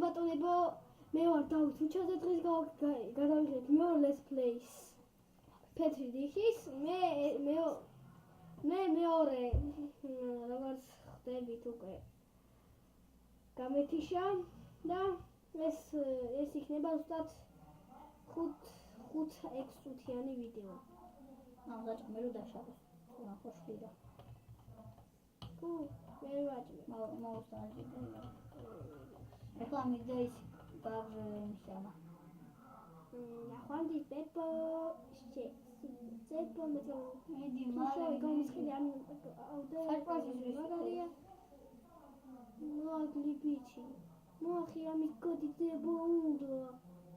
ბატონებო, მე ვარ დავით უჩაძე, დღეს გადავიღეთ მეორე let's play-ს Petri Dish-ის, მე მეორე როგორც ხდებით უკვე გამეთიშა და ეს იქნება ზუსტად 5-6 წუთიანი ვიდეო. ნახოთ მე რო დაშავე. ნახო შვიდა. მე ვაჭმე. მოუსწავლე. ეხლა მიდე ის ბაღშამა. ნახვანდი პეპო ზეპო მეტო მიდი მალე გამისხილი ამ აუდე მაგარია მოგლი ბიჩი მოახი ამი კოდი დებო უნდა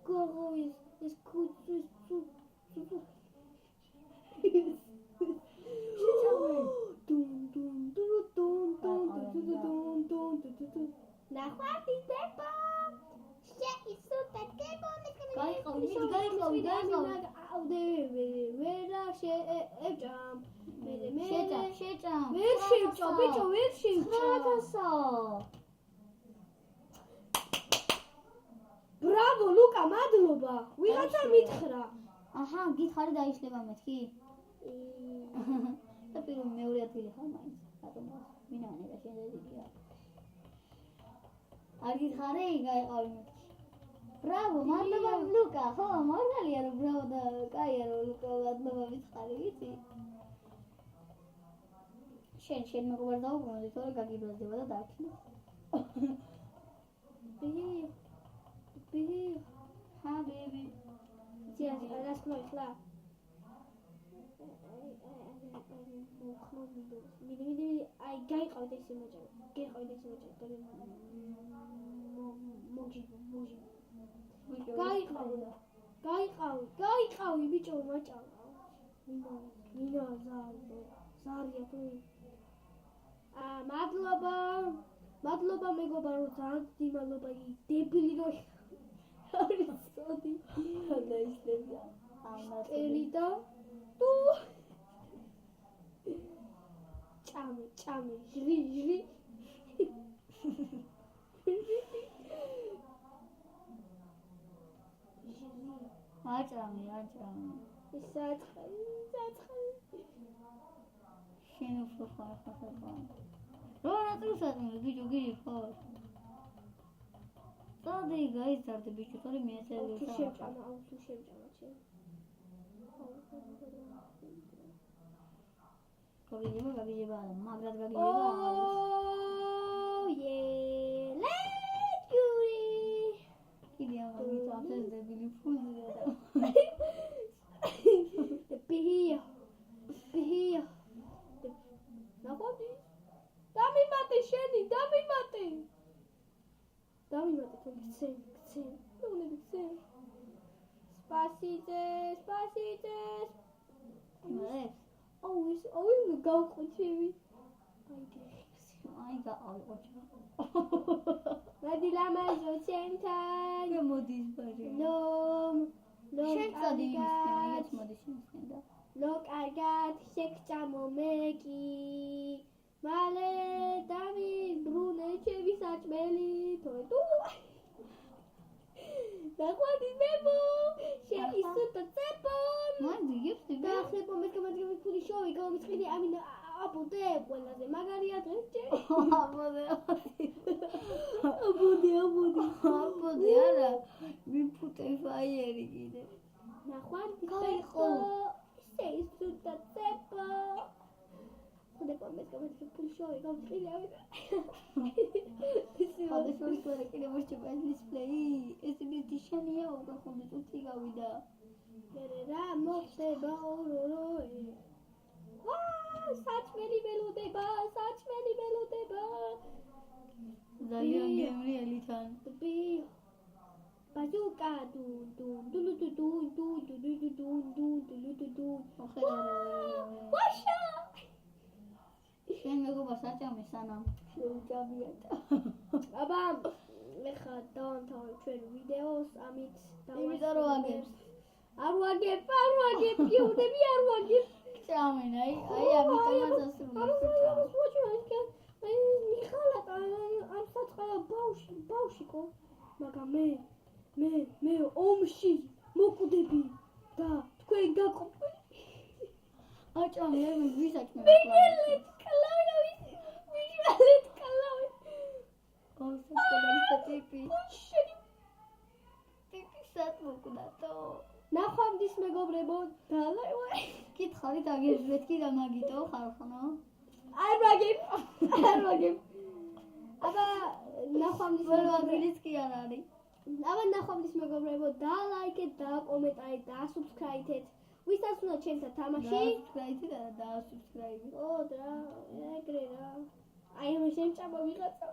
გოგოის ეს კუცის ნახვანდი პეპო Bravo, Luca, madloba. Ვიღაცა მითხრა. აჰა, გითხარი დაიშლება მეთქი? და პირველ მეორე ადგილი ხარ მაინც. რატომ? მინანე და შენ დედია. არ გითხარი, გაიყავი მეთქი. Bravo, madloba Luca. ხო, მაგალია რომ bravo და კაია რომ Luca madloba მითხარი, ვიცი? შენ მეგობარ დაუბრუნდი, თორე გაგიბრაზდება და დააქნა. Бери. Habibi. Сейчас, раскрой хла. Миди, ай გაიყავდა ეს მოჭრა. გაიყავი ბიჭო მაჭალა. მინა ზარია თუ. მადლობა მეგობარო, ძალიან დიმალობა დებილი რო Sorry. Nice. Elida. Tu. Chame. Jri. Achame. Isatxali. Შენ უფრო ხარ. რა რატომ გიჯო ხო? Sada გაიზარდე ბიჭო, თორე მეცელიო და შეჭამა, შენ. გაგიჯება, მაგრად გაგიჯება. Oh yeah, let's go. კიდე ამის აფეს დებილი ფულზია და. Behia. ნახოდი. დამიმატე შენი, დამიმატე, გცენ. Spasite. მეს. ის გავყუჩები. აი გაყავყუჩა. მოდი ლამაზო ცენტრ. მოდის ბაჟე. შენ წადი იმის მოდი შენ და. კარგად შეგჭამო მეკი. მალე დავი ბრუნე ჩემი საჭმელი თო. Ნახვანდი მემო, შეისუთა წეპო. მოდი იფსი. დაახლება მეკამადები ფული შოვი გამიწყილი ამინა აბუდე ყველაზე მაგარია დღეს ჯერ. აბუდე არა. მიფუტე ფაიერი კიდე. ნახვანდი გაიყო. შეისუთა წეპო. ხდება მეკამადები ფული შოვი გამიწყილი ამინა. ხადაშორი თორე კიდე მოშება დისპლეი. ეს მითი შენია უკვე ხონდა წუთი გავიდა. რა მოხდება ოროროე. საჭმელი ველოდება. ძალიან გემრიელი თან. ბაზუკა ვაშა შენ მეგობა საჭამე სანამ შეუჭამიათ. აბა ეხა დავამთავრე ჩვენ ვიდეოს ამით იმიტომ რომ აგებს. არ ვაგებ, გიუდები არ ვაგებ. ჭამენ, აი ამიტომაც ასრულებს. აი მიხალა ამ საწყალა ბავშვი ყო. მაგრამ მე ომში მოკვდები და თქვენ გაყოფილი. აჭა მე ვისაჭმე. მიგელეთ კლავი. კონსტიტუციის ტიპი. შენი ტიპი სათმოკდათო. ნახვამდის მეგობრებო, დალაი. კითხავით აგერჟეთ კი და მაგიტო ხარხნო. არ მაგებ. აბა ნახვამდის ვერვადილიც კი არ არის. აბა ნახვამდის მეგობრებო, დალაიქეთ, დაკომენტარით და ასუბსქრაიბეთ. ვისაც უნდა ჩემთან თამაში? დაასუბსქრაიბი და დაასუბსქრაიბი. ო და ეგრე რა. აი მე შემჭამა ვიღაცა.